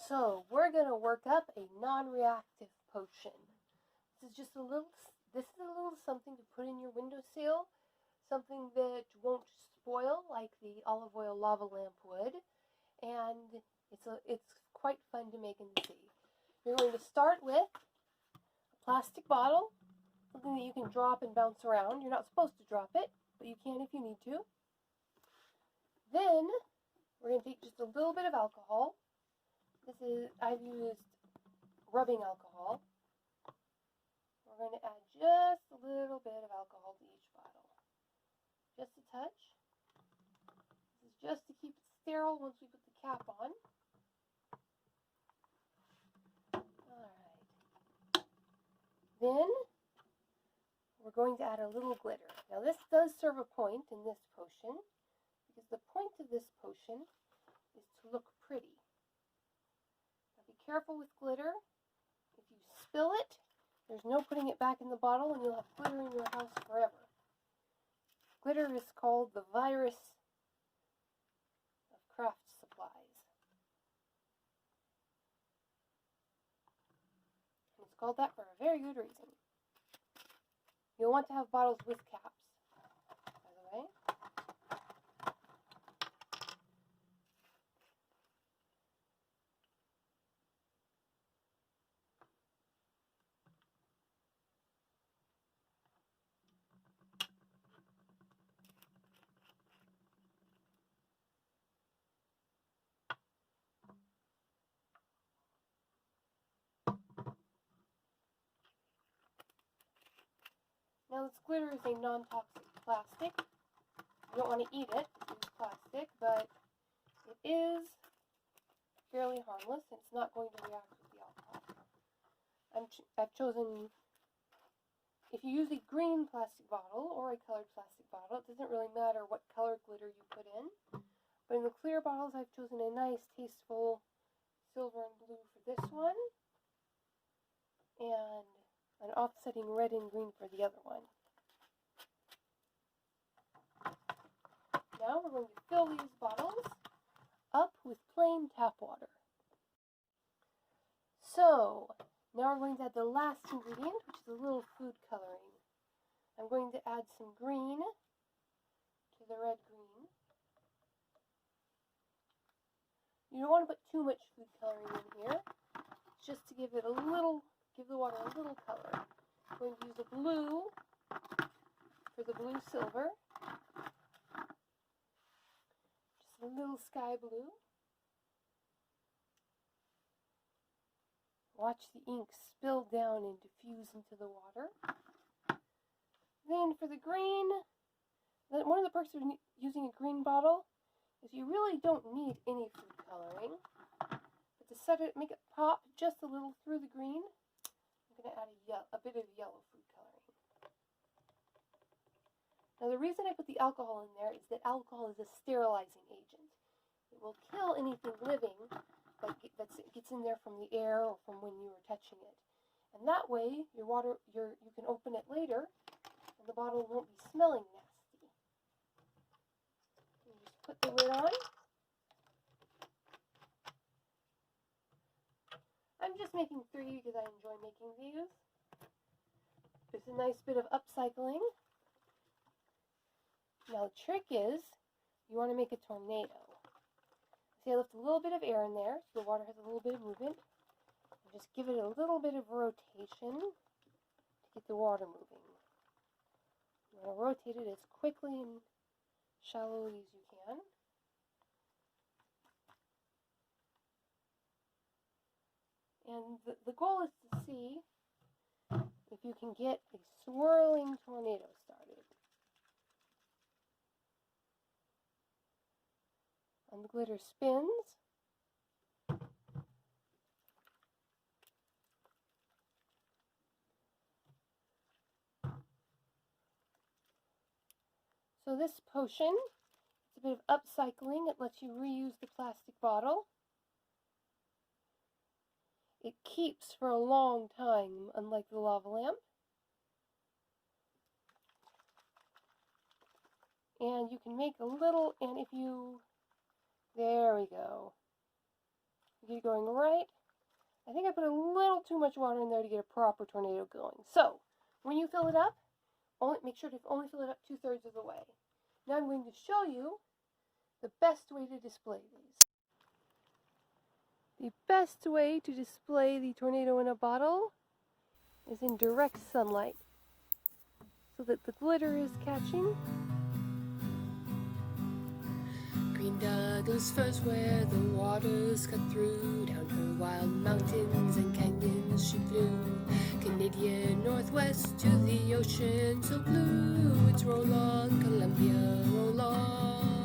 So we're going to work up a non-reactive potion. This is a little something to put in your windowsill, something that won't spoil like the olive oil lava lamp would, and it's quite fun to make and see. You're going to start with a plastic bottle, something that you can drop and bounce around. You're not supposed to drop it, but you can if you need to. Then we're going to take just a little bit of alcohol. I've used rubbing alcohol. We're going to add just a little bit of alcohol to each bottle. Just a touch. This is just to keep it sterile once we put the cap on. Alright. Then we're going to add a little glitter. Now this does serve a point in this potion, because the point of this potion is to look pretty. Now be careful with glitter. If you spill it, there's no putting it back in the bottle and you'll have glitter in your house forever. Glitter is called the virus of craft supplies. And it's called that for a very good reason. You'll want to have bottles with caps, by the way. Now this glitter is a non-toxic plastic. You don't want to eat it, it's plastic, but it is fairly harmless and it's not going to react with the alcohol. I've chosen, if you use a green plastic bottle or a colored plastic bottle, it doesn't really matter what color glitter you put in. But in the clear bottles, I've chosen a nice, tasteful silver and blue for this one, and an offsetting red and green for the other one. Now we're going to fill these bottles up with plain tap water. So, now we're going to add the last ingredient, which is a little food coloring. I'm going to add some green to the red green. You don't want to put too much food coloring in here. It's just to give it a little, give the water a little color. I'm going to use a blue for the blue silver. Just a little sky blue. Watch the ink spill down and diffuse into the water. Then for the green, one of the perks of using a green bottle is you really don't need any food coloring. But to set it, make it pop just a little through the green, I'm going to add a bit of yellow food coloring. Now the reason I put the alcohol in there is that alcohol is a sterilizing agent. It will kill anything living that gets in there from the air or from when you were touching it. And that way, you can open it later and the bottle won't be smelling nasty. You just put the lid on. I'm just making 3 because I enjoy making these. There's a nice bit of upcycling. Now the trick is, you want to make a tornado. See, I left a little bit of air in there, so the water has a little bit of movement. And just give it a little bit of rotation to get the water moving. You want to rotate it as quickly and shallowly as you can. And the goal is to see if you can get a swirling tornado started. And the glitter spins. So this potion, it's a bit of upcycling. It lets you reuse the plastic bottle. It keeps for a long time, unlike the lava lamp. And you can make a little, and if you, there we go. get it going right. I think I put a little too much water in there to get a proper tornado going. So, when you fill it up, make sure to only fill it up 2/3 of the way. Now I'm going to show you the best way to display these. The best way to display the tornado in a bottle is in direct sunlight, so that the glitter is catching. Green Douglas firs where the waters cut through, down her wild mountains and canyons she flew. Canadian Northwest to the ocean so blue, it's roll on Columbia, roll on.